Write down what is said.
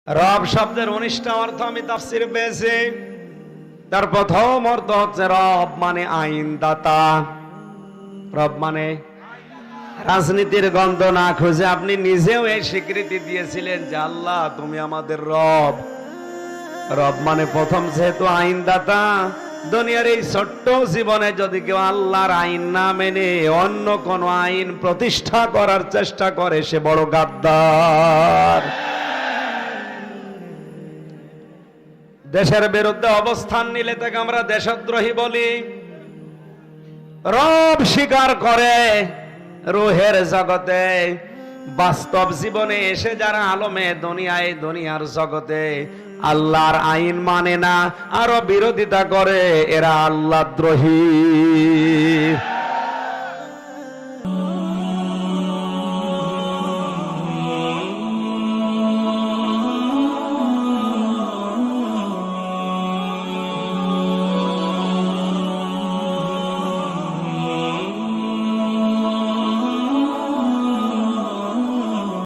রব শব্দের 19টা অর্থ আমি তাফসীরে পেয়েছি। তার প্রথম অর্থ হচ্ছে রব মানে আইনদাতা। রব মানে রাজনীতির গন্ধ না খুঁজে আপনি নিজেও এই স্বীকৃতি দিয়েছিলেন যে আল্লাহ তুমি আমাদের রব। রব মানে প্রথম যেহেতু আইনদাতা, দুনিয়ার এই ছোট্ট জীবনে যদি কেউ আল্লাহর আইন না মেনে অন্য কোন আইন প্রতিষ্ঠা করার চেষ্টা করে সে বড় গাদ্দার। দেশের বিরুদ্ধে অবস্থান নিলে তাকে আমরা দেশদ্রোহী বলি। রব স্বীকার করে রুহের জগতে, বাস্তব জীবনে এসে যারা আলমে দুনিয়ায় দুনিয়ার জগতে আল্লাহর আইন মানে না, আরো বিরোধিতা করে, এরা আল্লাহ দ্রোহী।